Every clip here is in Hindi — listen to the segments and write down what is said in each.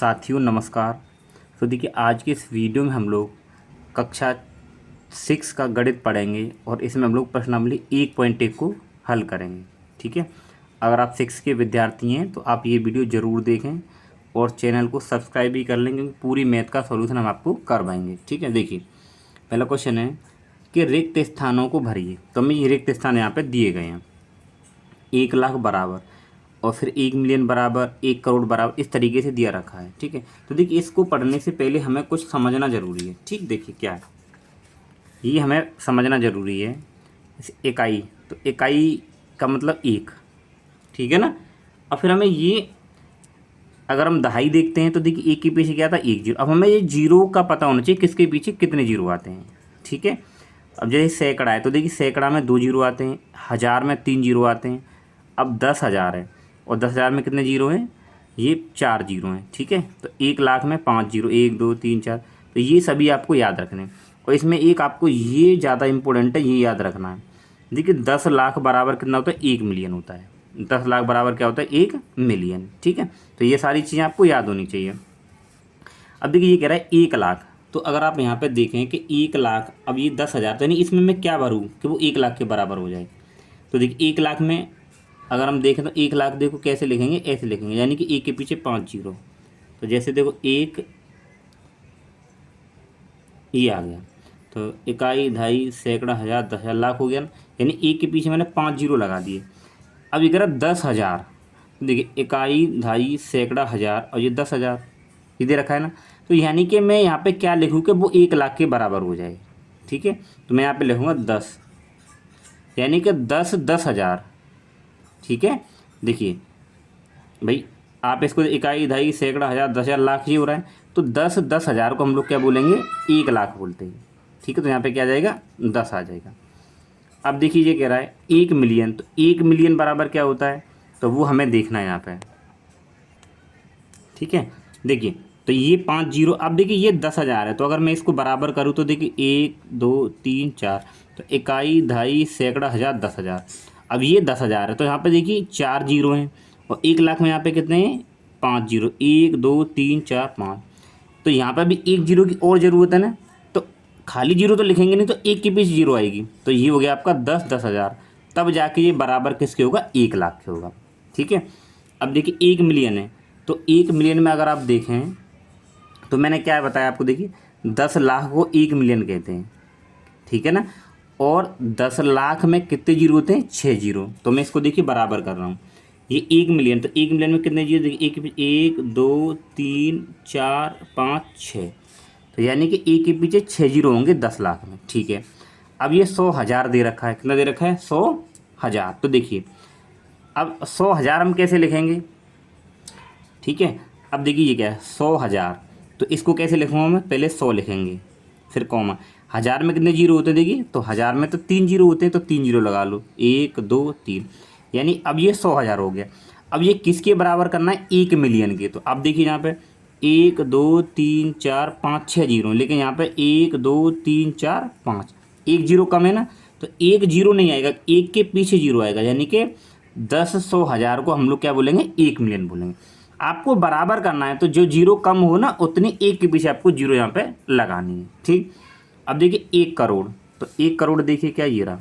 साथियों नमस्कार। तो देखिए आज के इस वीडियो में हम लोग कक्षा 6 का गणित पढ़ेंगे और इसमें हम लोग प्रश्नावली 1.1 को हल करेंगे। ठीक है, अगर आप 6 के विद्यार्थी हैं तो आप ये वीडियो ज़रूर देखें और चैनल को सब्सक्राइब भी कर लें, क्योंकि पूरी मैथ का सॉल्यूशन हम आपको करवाएंगे। ठीक है, देखिए पहला क्वेश्चन है कि रिक्त स्थानों को भरिए। तो हमें ये रिक्त स्थान यहाँ पर दिए गए हैं, 1 लाख बराबर और फिर 1 मिलियन बराबर 1 करोड़ बराबर, इस तरीके से दिया रखा है। ठीक है, तो देखिए इसको पढ़ने से पहले हमें कुछ समझना ज़रूरी है। ठीक, देखिए क्या है ये हमें समझना ज़रूरी है। इकाई, तो इकाई का मतलब एक, ठीक है ना। और फिर हमें ये, अगर हम दहाई देखते हैं तो देखिए एक के पीछे क्या था, 1 जीरो। अब हमें ये जीरो का पता होना चाहिए किसके पीछे कितने जीरो आते हैं। ठीक है, अब जैसे सैकड़ा है तो देखिए सैकड़ा में 2 जीरो आते हैं, 1000 में 3 जीरो आते हैं। अब 10,000 है और 10,000 में कितने जीरो हैं, ये 4 जीरो हैं। ठीक है, तो 1 लाख में 5 जीरो, 1 2 3 4, तो ये सभी आपको याद रखने हैं। और इसमें एक आपको ये ज़्यादा इंपॉर्टेंट है, ये याद रखना है। देखिए 10 लाख बराबर कितना होता है, 1 मिलियन होता है। 10 लाख बराबर क्या होता है, 1 मिलियन। ठीक है, तो ये सारी चीज़ें आपको याद होनी चाहिए। अब देखिए ये कह रहा है 1 लाख, तो अगर आप यहाँ पे देखें कि 1 लाख, अब ये 10,000, तो यानी इसमें मैं क्या भरूँ कि वो 1 लाख के बराबर हो जाए। तो देखिए 1 लाख में अगर हम देखें तो 1 लाख देखो कैसे लिखेंगे, ऐसे लिखेंगे, यानी कि एक के पीछे 5 जीरो। तो जैसे देखो एक ये आ गया, तो इकाई, दहाई, सैकड़ा, 1000, 10,000, लाख हो गया ना। यानी एक के पीछे मैंने 5 जीरो लगा दिए। अब ये कह रहा 10,000, देखिए इकाई, दहाई, सैकड़ा, 1000 और ये 10,000 ये दे रखा है ना। तो यानी कि मैं यहाँ पे क्या लिखूँ कि वो 1 लाख के बराबर हो जाए। ठीक है, तो मैं यहाँ पे लिखूँगा 10, यानी कि 10,000। ठीक है, देखिए भाई आप इसको इकाई, दहाई, सैकड़ा, 1000, 10,000, लाख ही हो रहा है, तो 10,000 को हम लोग क्या बोलेंगे, 1 लाख बोलते हैं। ठीक है, तो यहाँ पे क्या आ जाएगा, 10 आ जाएगा। अब देखिए ये कह रहा है 1 मिलियन, तो 1 मिलियन बराबर क्या होता है, तो वो हमें देखना है यहाँ पे। ठीक है, देखिए तो ये 5 जीरो, अब देखिए ये 10,000 है, तो अगर मैं इसको बराबर करूँ तो देखिए 1 2 3 4, तो इकाई, दहाई, सैकड़ा, 1000, 10,000। अब ये 10,000 है, तो यहाँ पे देखिए 4 जीरो हैं और 1 लाख में यहाँ पे कितने हैं, 5 जीरो, 1 2 3 4 5। तो यहाँ पर भी 1 जीरो की और ज़रूरत है ना, तो खाली जीरो तो लिखेंगे नहीं, तो एक के पीछे जीरो आएगी। तो ये हो गया आपका 10,000, तब जाके ये बराबर किसके होगा, 1 लाख के होगा। ठीक है, अब देखिए 1 मिलियन है, तो 1 मिलियन में अगर आप देखें तो मैंने क्या बताया आपको, देखिए 10 लाख को 1 मिलियन कहते हैं। ठीक है ना, और 10 लाख में कितने जीरो होते हैं, 6 जीरो। तो मैं इसको देखिए बराबर कर रहा हूँ, ये 1 मिलियन, तो 1 मिलियन में कितने जीरो, देखिए 1 2 3 4 5 6, तो यानी कि एक के पीछे 6 जीरो होंगे 10 लाख में। ठीक है, अब ये 100,000 दे रखा है, कितना दे रखा है, 100,000। तो देखिए अब 100,000 हम कैसे लिखेंगे। ठीक है, अब देखिए ये क्या है, 100,000, तो इसको कैसे लिखूँगा मैं, पहले 100 लिखेंगे फिर कॉमा, 1000 में कितने जीरो होते हैं, देखिए तो 1000 में तो 3 जीरो होते हैं, तो 3 जीरो लगा लो, 1 2 3, यानी अब ये 100,000 हो गया। अब ये किसके बराबर करना है, 1 मिलियन के। तो अब देखिए यहाँ पे 1 2 3 4 5 6 जीरो, लेकिन यहाँ पे 1 2 3 4 5, एक जीरो कम है ना, तो एक जीरो नहीं आएगा, एक के पीछे जीरो आएगा, यानी कि 10 100 1000 को हम लोग क्या बोलेंगे, 1 मिलियन बोलेंगे। आपको बराबर करना है, तो जो जीरो कम हो ना उतनी एक के पीछे आपको जीरो यहाँ पे लगानी है। ठीक, अब देखिए 1 करोड़, तो 1 करोड़ देखिए क्या ये रहा,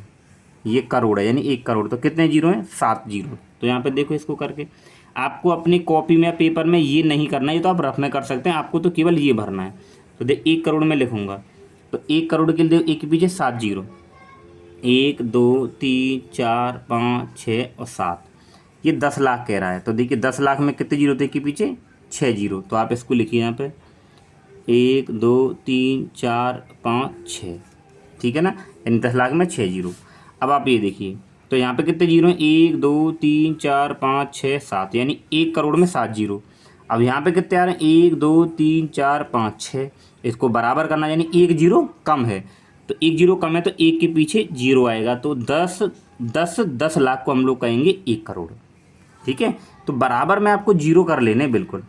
ये करोड़ है, यानी 1 करोड़, तो कितने जीरो हैं, 7 जीरो। तो यहाँ पे देखो इसको करके, आपको अपनी कॉपी में या पेपर में ये नहीं करना है, ये तो आप रफ में कर सकते हैं, आपको तो केवल ये भरना है। तो देख 1 करोड़ में लिखूँगा, तो 1 करोड़ के लिए एक के पीछे 7 जीरो, 1 2 3 4 5 6 और 7, ये 10 लाख कह रहा है। तो देखिए 10 लाख में कितने जीरो थे के पीछे, 6 जीरो। तो आप इसको लिखिए यहाँ पे 1 2 3 4 5 6, ठीक है ना, यानी 10 लाख में 6 जीरो। अब आप ये देखिए, तो यहाँ पे कितने जीरो हैं, 1 2 3 4 5 6 7, यानी 1 करोड़ में 7 जीरो। अब यहाँ पे कितने आ रहे हैं, 1 2 3 4 5 6, इसको बराबर करना, यानी एक जीरो कम है, तो एक जीरो कम है तो एक के पीछे जीरो आएगा, तो 10 लाख को हम लोग कहेंगे 1 करोड़। ठीक है, तो बराबर में आपको जीरो कर लेने बिल्कुल।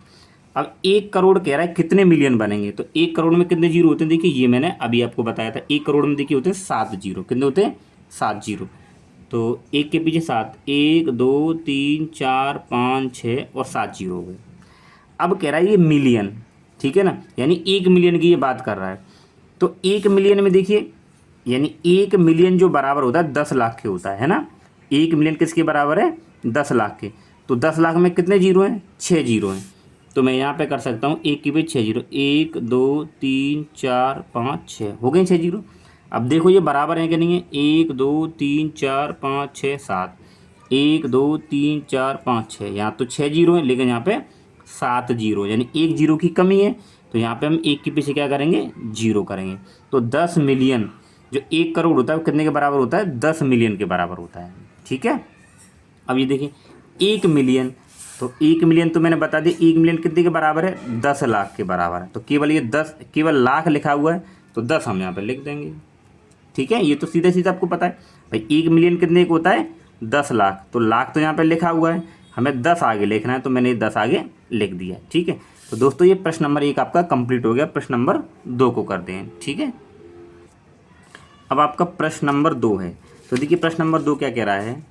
अब 1 करोड़ कह रहा है कितने मिलियन बनेंगे, तो 1 करोड़ में कितने जीरो होते हैं, देखिए ये मैंने अभी आपको बताया था, 1 करोड़ में देखिए होते हैं 7 जीरो, कितने होते हैं, 7 जीरो। तो एक के पीछे 7, 1 2 3 4 5 6 और 7 जीरो हो गए। अब कह रहा है ये मिलियन, ठीक है ना, यानी 1 मिलियन की ये बात कर रहा है। तो 1 मिलियन में देखिए, यानी 1 मिलियन जो बराबर होता है 10 लाख के होता है ना। 1 मिलियन किसके बराबर है? 10 लाख के। तो 10 लाख में कितने जीरो हैं? 6 जीरो हैं। तो मैं यहाँ पे कर सकता हूँ 1 की भी 6 जीरो, 1 2 3 4 5 6 हो गए 6 जीरो। अब देखो ये बराबर है कि नहीं है? 1 2 3 4 5 6 7, 1 2 3 4 5 6, यहाँ तो 6 जीरो है, लेकिन यहाँ पे 7 जीरो, यानी 1 जीरो की कमी है। तो यहाँ पे हम 1 के पीछे क्या करेंगे? जीरो करेंगे। तो 10 मिलियन जो 1 करोड़ होता है वो कितने के बराबर होता है? 10 मिलियन के बराबर होता है, ठीक है। अब ये देखिए 1 मिलियन, तो 1 मिलियन तो मैंने बता दिया 1 मिलियन कितने के बराबर है? 10 लाख के बराबर है। तो केवल ये 10, केवल लाख लिखा हुआ है तो 10 हम यहाँ पे लिख देंगे, ठीक है। ये तो सीधे सीधे आपको पता है भाई 1 मिलियन कितने का होता है? 10 लाख। तो लाख तो यहाँ पे लिखा हुआ है, हमें 10 आगे लिखना है, तो मैंने 10 आगे लिख दिया, ठीक है। तो दोस्तों ये प्रश्न नंबर 1 आपका कंप्लीट हो गया। प्रश्न नंबर 2 को कर दें, ठीक है। अब आपका प्रश्न नंबर 2 है। तो देखिए प्रश्न नंबर 2 क्या कह रहा है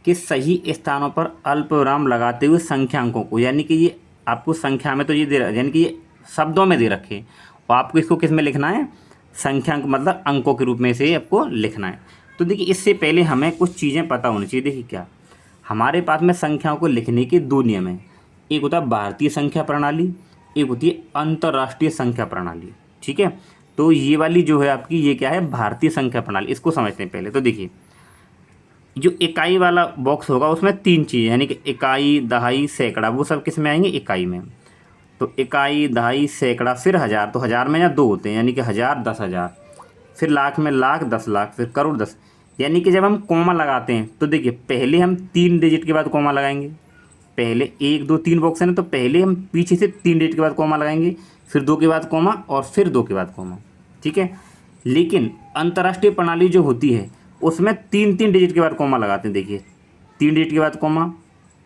कि सही स्थानों पर अल्पविराम लगाते हुए संख्यांकों को, यानी कि ये आपको संख्या में तो ये दे रहा, यानी कि ये शब्दों में दे रखे और आपको इसको किस में लिखना है? संख्यांक मतलब अंकों के रूप में से आपको लिखना है। तो देखिए इससे पहले हमें कुछ चीज़ें पता होनी चाहिए। देखिए क्या हमारे पास में संख्याओं को लिखने के 2 नियम हैं। एक होता है भारतीय संख्या प्रणाली, एक होती है अंतर्राष्ट्रीय संख्या प्रणाली, ठीक है। तो ये वाली जो है आपकी, ये क्या है? भारतीय संख्या प्रणाली। इसको समझते हैं पहले। तो देखिए जो इकाई वाला बॉक्स होगा उसमें 3 चीज़, यानी कि इकाई, दहाई, सैकड़ा, वो सब किस में आएंगे? इकाई में। तो इकाई, दहाई, सैकड़ा, फिर हज़ार, तो हज़ार में यहाँ 2 होते हैं, यानी कि 1000, 10,000, फिर लाख में लाख, 10 लाख, फिर करोड़ 10। यानी कि जब हम कॉमा लगाते हैं तो देखिए पहले हम 3 डिजिट के बाद कॉमा लगाएंगे। पहले 1 2 3 बॉक्स है ना, तो पहले हम पीछे से 3 डिजिट के बाद कॉमा लगाएंगे, फिर 2 के बाद कॉमा और फिर 2 के बाद कॉमा, ठीक है। लेकिन अंतर्राष्ट्रीय प्रणाली जो होती है उसमें 3 डिजिट के बाद कॉमा लगाते हैं। देखिए 3 डिजिट के बाद कॉमा,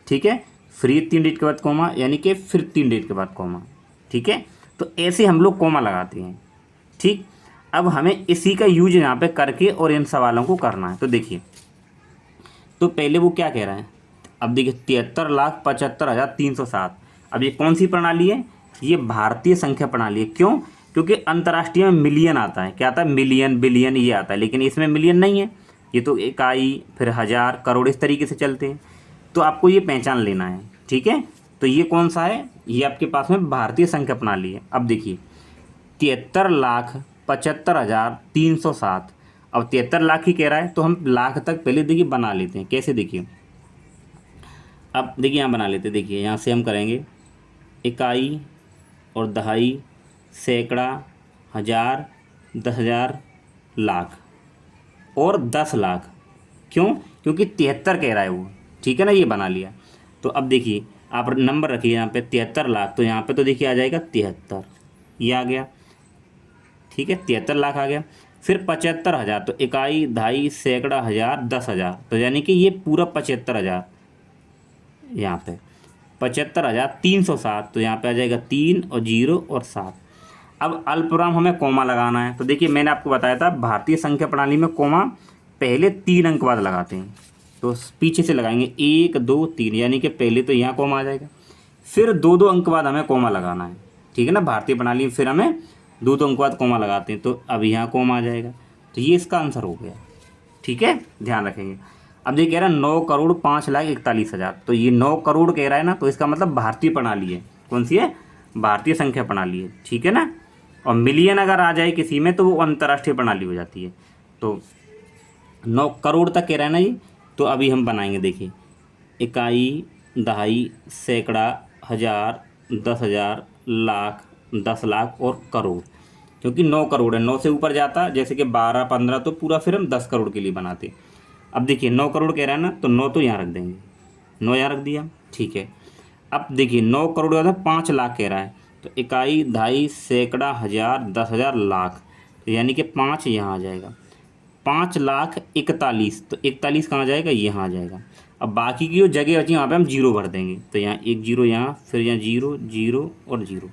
ठीक है, फिर 3 डिजिट के बाद कॉमा, यानी कि फिर 3 डिजिट के बाद कॉमा, ठीक है। तो ऐसे हम लोग कॉमा लगाते हैं, ठीक। अब हमें इसी का यूज यहाँ पे करके और इन सवालों को करना है। तो देखिए तो पहले वो क्या कह रहा है? अब देखिए 73,75,307। अब ये कौन सी प्रणाली है? ये भारतीय संख्या प्रणाली है। क्यों? क्योंकि अंतर्राष्ट्रीय में मिलियन आता है। क्या आता है? मिलियन, बिलियन ये आता है, लेकिन इसमें मिलियन नहीं है। ये तो इकाई, फिर हज़ार, करोड़, इस तरीके से चलते हैं। तो आपको ये पहचान लेना है, ठीक है। तो ये कौन सा है? ये आपके पास में भारतीय संख्या प्रणाली है। अब देखिए 73,75,307। अब 73 लाख ही कह रहा है तो हम लाख तक पहले देखिए बना लेते हैं। कैसे? देखिए अब देखिए यहाँ बना लेते हैं। देखिए यहाँ से हम करेंगे इकाई और दहाई, सैकड़ा, हज़ार, 10,000, लाख और 10 लाख। क्यों? क्योंकि 73 कह रहा है वो, ठीक है ना। ये बना लिया। तो अब देखिए आप नंबर रखिए यहाँ पे 73 लाख, तो यहाँ पे तो देखिए आ जाएगा 73, ये आ गया, ठीक है। 73 लाख आ गया। फिर 75,000, तो इकाई, दहाई, सैकड़ा, हज़ार, 10,000, तो यानी कि ये पूरा 75,000। यहाँ पे 75,307, तो यहाँ पे आ जाएगा 3 और 0 और 7। अब अल्पविराम हमें कॉमा लगाना है। तो देखिए मैंने आपको बताया था भारतीय संख्या प्रणाली में कॉमा पहले 3 अंक बाद लगाते हैं। तो पीछे से लगाएंगे 1 2 3, यानी कि पहले तो यहाँ कॉमा आ जाएगा, फिर 2 अंक बाद हमें कॉमा लगाना है, ठीक है ना। भारतीय प्रणाली में फिर हमें 2 अंक बाद कॉमा लगाते हैं, तो अब यहाँ कॉमा आ जाएगा। तो ये इसका आंसर हो गया, ठीक है, ध्यान रखेंगे। अब ये कह रहा है 9,05,41,000, तो ये 9 करोड़ कह रहा है ना, तो इसका मतलब भारतीय प्रणाली है। कौन सी है? भारतीय संख्या प्रणाली है, ठीक है ना। और मिलियन अगर आ जाए किसी में तो वो अंतर्राष्ट्रीय प्रणाली हो जाती है। तो 9 करोड़ तक कह रहा है ना ये। तो अभी हम बनाएंगे। देखिए इकाई, दहाई, सैकड़ा, हज़ार, 10,000, लाख, 10 लाख और करोड़। क्योंकि 9 करोड़ है, 9 से ऊपर जाता जैसे कि 12 15, तो पूरा फिर हम 10 करोड़ के लिए बनाते। अब देखिए 9 करोड़ कह रहा है ना, तो 9 तो यहाँ रख देंगे, 9 यहाँ रख दिया, ठीक है। अब देखिए 9 करोड़ का 5 लाख कह रहा है, तो इकाई, दहाई, सैकड़ा, हज़ार, 10,000, लाख, तो यानी कि 5 यहाँ आ जाएगा। 5,41,000, तो 41 कहाँ जाएगा? यहाँ आ जाएगा। अब बाकी की जो जगह बची वहाँ पे हम 0 भर देंगे। तो यहाँ 1 0, यहाँ फिर यहाँ 0 0 और 0।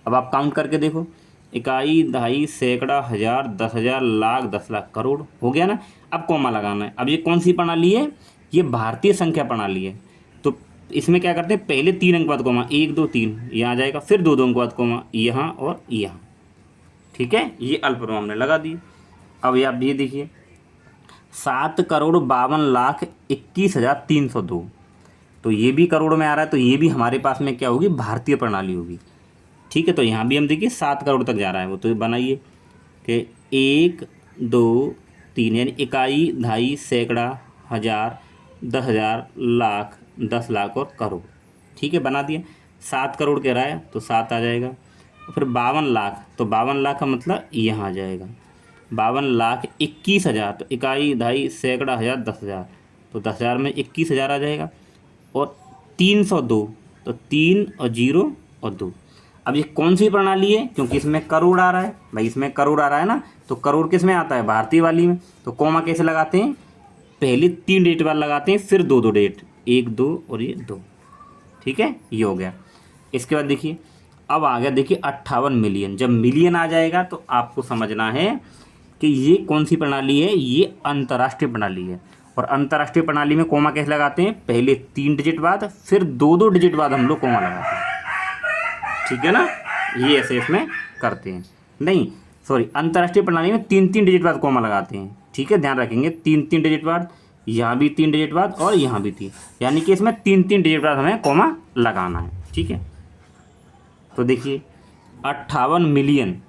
अब आप काउंट करके देखो, इकाई, दहाई, सैकड़ा, हज़ार, 10,000, लाख, 10 लाख, करोड़, हो गया ना। अब कॉमा लगाना है। अब ये कौन सी प्रणाली है? ये भारतीय संख्या प्रणाली है। तो तो इसमें क्या करते हैं, पहले 3 अंक बाद कोमा, 1 2 3 यहाँ आ जाएगा, फिर 2 2 अंक बाद कोमा यहाँ और यहाँ। ठीक है, ये अल्पविराम हमने लगा दी। अब ये आप ये देखिए 7,52,21,302, तो ये भी करोड़ में आ रहा है, तो ये भी हमारे पास में क्या होगी, भारतीय प्रणाली होगी। ठीक है, तो यहाँ भी हम देखिए 7 करोड़ तक जा रहा है वो, तो बनाइए कि 1 2 3 यानी इकाई, दहाई, सैकड़ा, हज़ार, 10,000, लाख, 10 लाख और करोड़। ठीक है, बना दिए। 7 करोड़ कह रहा है तो 7 आ जाएगा, और फिर 52 लाख, तो 52 लाख का मतलब यहाँ आ जाएगा 52,21,000, तो इकाई, दहाई, सैकड़ा, हज़ार, 10,000, तो 10,000 में 21,000 आ जाएगा। और 302, तो 3 और 0 और 2। अब ये कौन सी प्रणाली है, क्योंकि इसमें करोड़ आ रहा है भाई, इसमें करोड़ आ रहा है ना, तो करोड़ किस में आता है, भारतीय वाली में। तो कोमा कैसे लगाते हैं, पहले 3 डिजिट वाला लगाते हैं, फिर 2 2 डिजिट, 1 2 और ये 2। ठीक है, ये हो गया। इसके बाद देखिए अब आ गया, देखिए 58 मिलियन। जब मिलियन आ जाएगा तो आपको समझना है कि ये कौन सी प्रणाली है, ये अंतर्राष्ट्रीय प्रणाली है। और अंतर्राष्ट्रीय प्रणाली में कोमा कैसे लगाते हैं, पहले 3 डिजिट बाद, फिर 2 2 डिजिट बाद हम लोग कोमा लगाते हैं। ठीक है ना, ये ऐसे इसमें करते हैं, नहीं सॉरी, अंतर्राष्ट्रीय प्रणाली में 3 3 डिजिट बाद कोमा लगाते हैं। ठीक है, ध्यान रखेंगे, 3 3 डिजिट बाद, यहाँ भी 3 डिजिट बाद और यहाँ भी 3, यानी कि इसमें 3 3 डिजिट बाद हमें कोमा लगाना है। ठीक है, तो देखिए 58 मिलियन,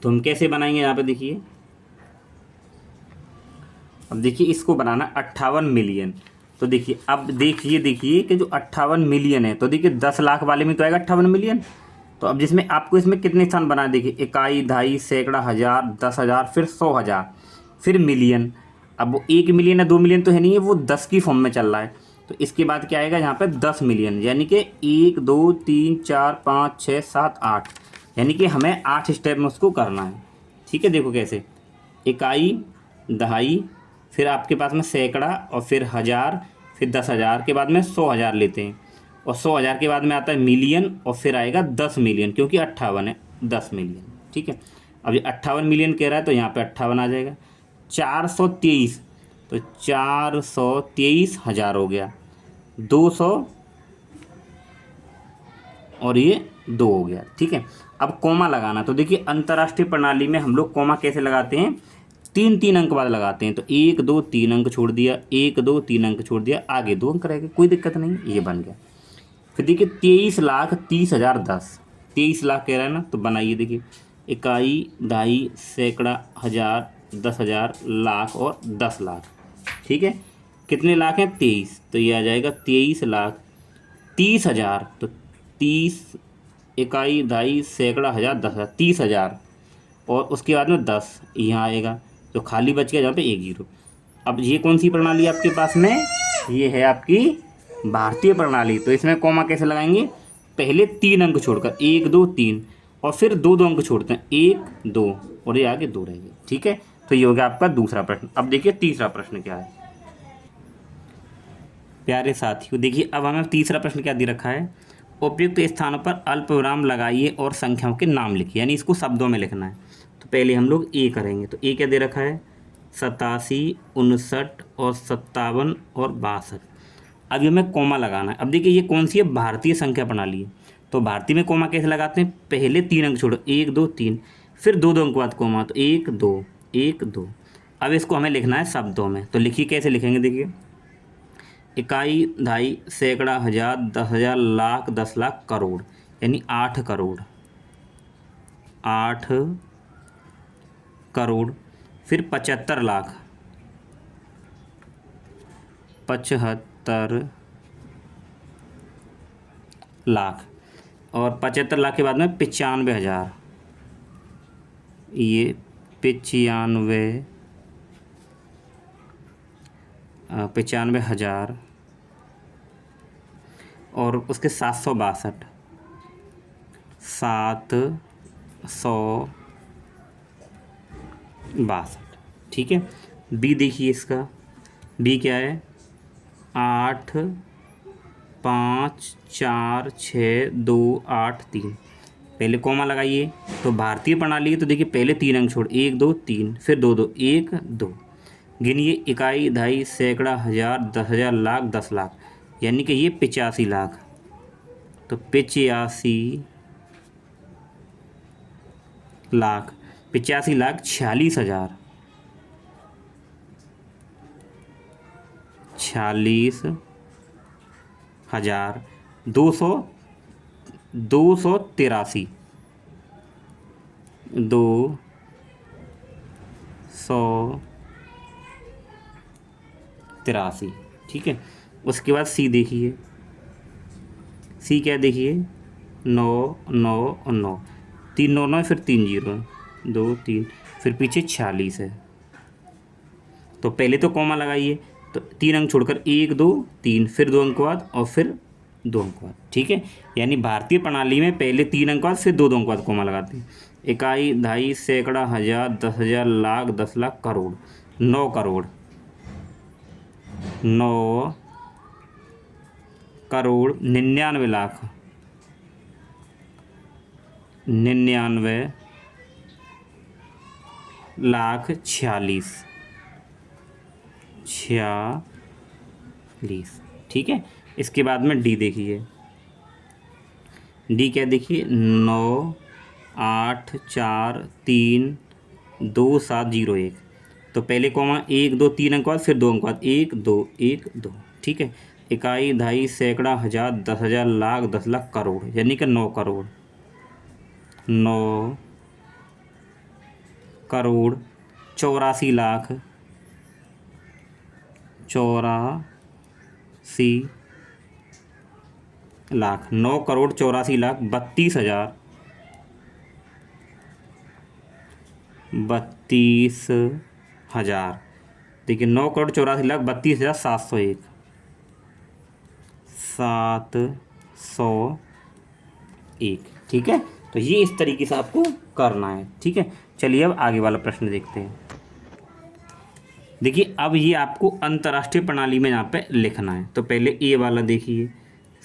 तो हम कैसे बनाएंगे, यहाँ पे देखिए, अब देखिए इसको बनाना 58 मिलियन। तो देखिए अब देखिए कि जो 58 मिलियन है, तो देखिए 10 लाख वाले में तो आएगा 58 मिलियन। तो अब जिसमें आपको इसमें कितने स्थान बनाए, देखिए इकाई, दहाई, सैकड़ा, हज़ार, 10,000, फिर 100,000, फिर मिलियन। अब वो 1 मिलियन है 2 मिलियन तो है नहीं है, वो 10 की फॉर्म में चल रहा है। तो इसके बाद क्या आएगा यहाँ पे 10 मिलियन, यानी कि 1 2 3 4 5 6 7 8, यानी कि हमें 8 स्टेप में उसको करना है। ठीक है, देखो कैसे, इकाई, दहाई, फिर आपके पास में सैकड़ा, और फिर हज़ार, फिर 10,000 के बाद में 100,000 लेते हैं, और 100,000 के बाद में आता है मिलियन, और फिर आएगा 10 मिलियन, क्योंकि 58 है, 10 मिलियन। ठीक है, अब ये 58 मिलियन कह रहा है तो यहाँ पे 58 आ जाएगा। 423, तो 423,000 हो गया, 200 और ये 2 हो गया। ठीक है, अब कोमा लगाना, तो देखिए अंतर्राष्ट्रीय प्रणाली में हम लोग कोमा कैसे लगाते हैं, 3 3 अंक बाद लगाते हैं। तो 1 2 3 अंक छोड़ दिया, 1 2 3 अंक छोड़ दिया, आगे 2 अंक रहेगा, कोई दिक्कत नहीं, ये बन गया। फिर देखिए 23,30,010, 23 लाख कह रहा है ना, तो बनाइए, देखिए इकाई, दहाई, सैकड़ा, हज़ार, 10,000, लाख और 10 लाख। ठीक है, कितने लाख हैं, 23, तो ये आ जाएगा 23,30,000, तो 30 इकाई, दहाई, सैकड़ा, हज़ार, 10,000, 30,000, और उसके बाद में 10 यहाँ आएगा, तो खाली बच गया जहाँ पे 1 0। अब ये कौन सी प्रणाली है आपके पास में, ये है आपकी भारतीय प्रणाली। तो इसमें कोमा कैसे लगाएंगे, पहले 3 अंक छोड़कर, 1 2 3, और फिर 2 2 अंक छोड़ते हैं, 1 2 और ये आगे 2 रहेंगे। ठीक है, तो ये हो गया आपका दूसरा प्रश्न। अब देखिए तीसरा प्रश्न क्या है, प्यारे साथियों, देखिए अब हमें तीसरा प्रश्न क्या दे रखा है, उपयुक्त स्थानों पर अल्पविराम लगाइए और संख्याओं के नाम लिखिए, यानी इसको शब्दों में लिखना है। तो पहले हम लोग ए करेंगे, तो ए क्या दे रखा है, 87, 59 और 57 और 62। अब ये हमें कोमा लगाना है। अब देखिए ये कौन सी है, भारतीय संख्या प्रणाली है। तो भारतीय में कोमा कैसे लगाते हैं, पहले 3 अंक छोड़ो, 1 2 3, फिर 2 2 अंक बाद कोमा, तो 1 2 1 2। अब इसको हमें लिखना है शब्दों में, तो लिखिए कैसे लिखेंगे, देखिए इकाई, दहाई, सैकड़ा, हज़ार, 10,000, लाख, 10 लाख, करोड़, यानी 8 करोड़, 8 करोड़, फिर 75 लाख, 75 लाख, और 75 लाख के बाद में 95,000, ये 95,000, और उसके 762, 762। ठीक है, बी देखिए इसका, बी क्या है, 8 5 4 6 2 8 3, पहले कोमा लगाइए। तो भारतीय प्रणाली है, तो देखिए पहले 3 अंक छोड़, 1 2 3, फिर 2 2 1 2, गिनिए इकाई, दहाई, सैकड़ा, हज़ार, 10,000, लाख, 10 लाख, यानी कि ये 85 लाख, तो 85 लाख, 85,46,000, 46,000, 283, 283। ठीक है। उसके बाद सी देखिए, सी क्या देखिए, 999, 399 फिर 30, 2 3, फिर पीछे 46 है। तो पहले तो कॉमा लगाइए, तो 3 अंक छोड़कर 1 2 3, फिर 2 अंक बाद और फिर 2 अंक बाद। ठीक है। यानी भारतीय प्रणाली में पहले 3 अंक बाद फिर 2 अंक बाद कॉमा लगाते हैं। इकाई, दहाई, सैकड़ा, हजार, 10,000, लाख, 10 लाख, करोड़, 9 करोड़, 9 करोड़ 99 लाख, 99 लाख 46। ठीक है। इसके बाद में डी देखिए, डी क्या देखिए, 9 8 4 3 2 7 0 1। तो पहले कॉमा 1 2 3 अंक बाद फिर 2 अंक बाद, 1 2 1 2। ठीक है। इकाई, दहाई, सैकड़ा, हजार, 10,000, लाख, 10 लाख, करोड़, यानी कि 9 करोड़, 9 करोड़ 84 लाख, 84 लाख, 9 करोड़ 84 लाख, 32,000, 32,000। देखिए, 9 करोड़ 84 लाख, 32,701, 701। ठीक है। तो ये इस तरीके से आपको करना है। ठीक है। चलिए अब आगे वाला प्रश्न देखते हैं। देखिए, अब ये आपको अंतर्राष्ट्रीय प्रणाली में यहाँ पे लिखना है। तो पहले ए वाला देखिए,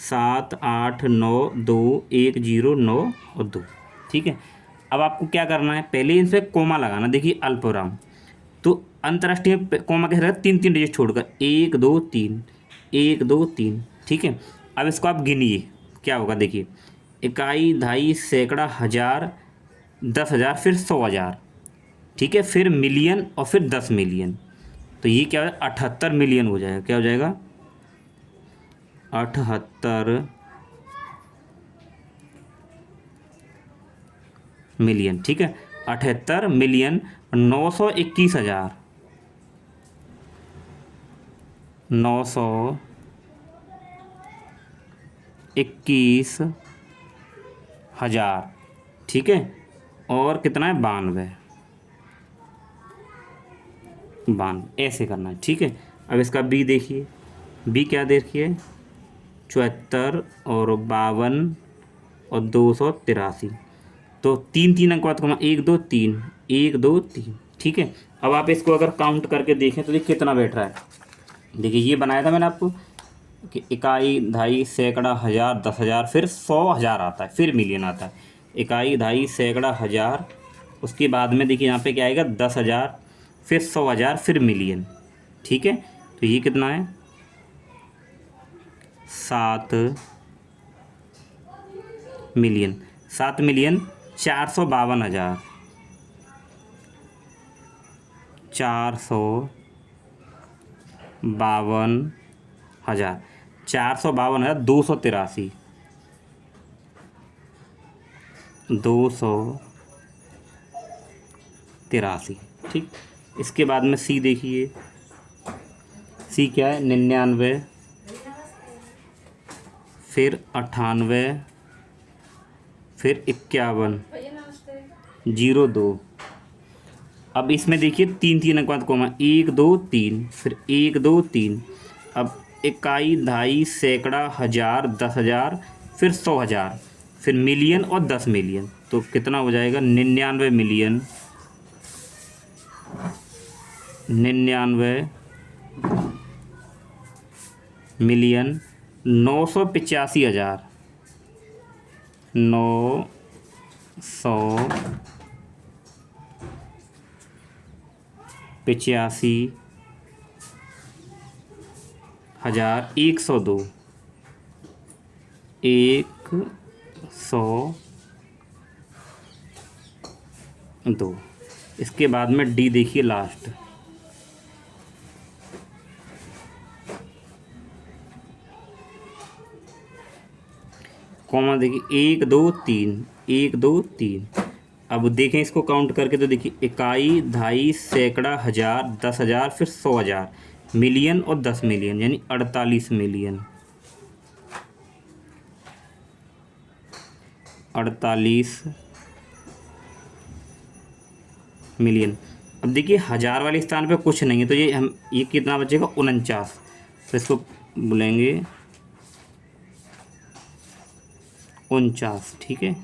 7 8 9 2 1 0 9 और 2। ठीक है। अब आपको क्या करना है, पहले इनसे कोमा लगाना। देखिए, अल्पविराम, तो अंतर्राष्ट्रीय कोमा कैसे रहेगा, 3 3 डिजिट छोड़कर, 1 2 3, 1 2 3। ठीक है। अब इसको आप गिनिए क्या होगा। देखिए, इकाई, दहाई, सैकड़ा, हजार, 10,000, फिर 100,000। ठीक है। फिर मिलियन और फिर 10 मिलियन। तो ये क्या हो जाएगा, 78 मिलियन हो जाएगा। क्या हो जाएगा, 78 मिलियन। ठीक है। 78 मिलियन 921,000, 921,000। ठीक है। और कितना है, 92 ऐसे करना है। ठीक है। अब इसका बी देखिए, बी क्या देखिए, 74 और 52 और 283। तो 3 3 अंक बाद कमा, 1 2 3, 1 2 3। ठीक है। अब आप इसको अगर काउंट करके देखें तो देखिए कितना बैठ रहा है। देखिए, ये बनाया था मैंने आपको कि इकाई, दहाई, सैकड़ा, हजार, 10,000, फिर 100,000 आता है, फिर मिलियन आता है। इकाई, दहाई, सैकड़ा, हजार, उसके बाद में देखिए यहाँ पे क्या आएगा, 10,000, फिर 100,000, फिर मिलियन। ठीक है। तो ये कितना है, 7 मिलियन, 7 मिलियन 452,000, 452,000, 452,283, 283। ठीक। इसके बाद में सी देखिए, सी क्या है, 99, फिर 98, फिर 51, 02। अब इसमें देखिए 3 3 अंक बाद कोमा, 1 2 3, फिर 1 2 3। अब इकाई, दहाई, सैकड़ा, हजार, 10,000, फिर 100,000, फिर मिलियन और 10 मिलियन। तो कितना हो जाएगा, 99 मिलियन, 99 मिलियन 985,000, 985,102, 102। इसके बाद में डी देखिए लास्ट, कॉमा देखिए 1 2 3, 1 2 3। अब देखें इसको काउंट करके तो देखिए इकाई, दहाई, सैकड़ा, हज़ार, 10,000, फिर 100,000, मिलियन और 10 मिलियन, यानी 48 मिलियन। 48 मिलियन। अब देखिए हज़ार वाले स्थान पे कुछ नहीं है तो ये कितना बचेगा, 49। तो इसको बोलेंगे 49, ठीक है।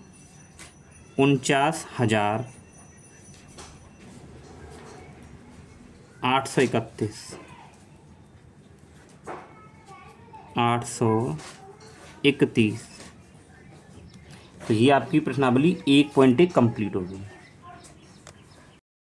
49,831, 831। तो ये आपकी प्रश्नावली 1.1 कंप्लीट हो गई।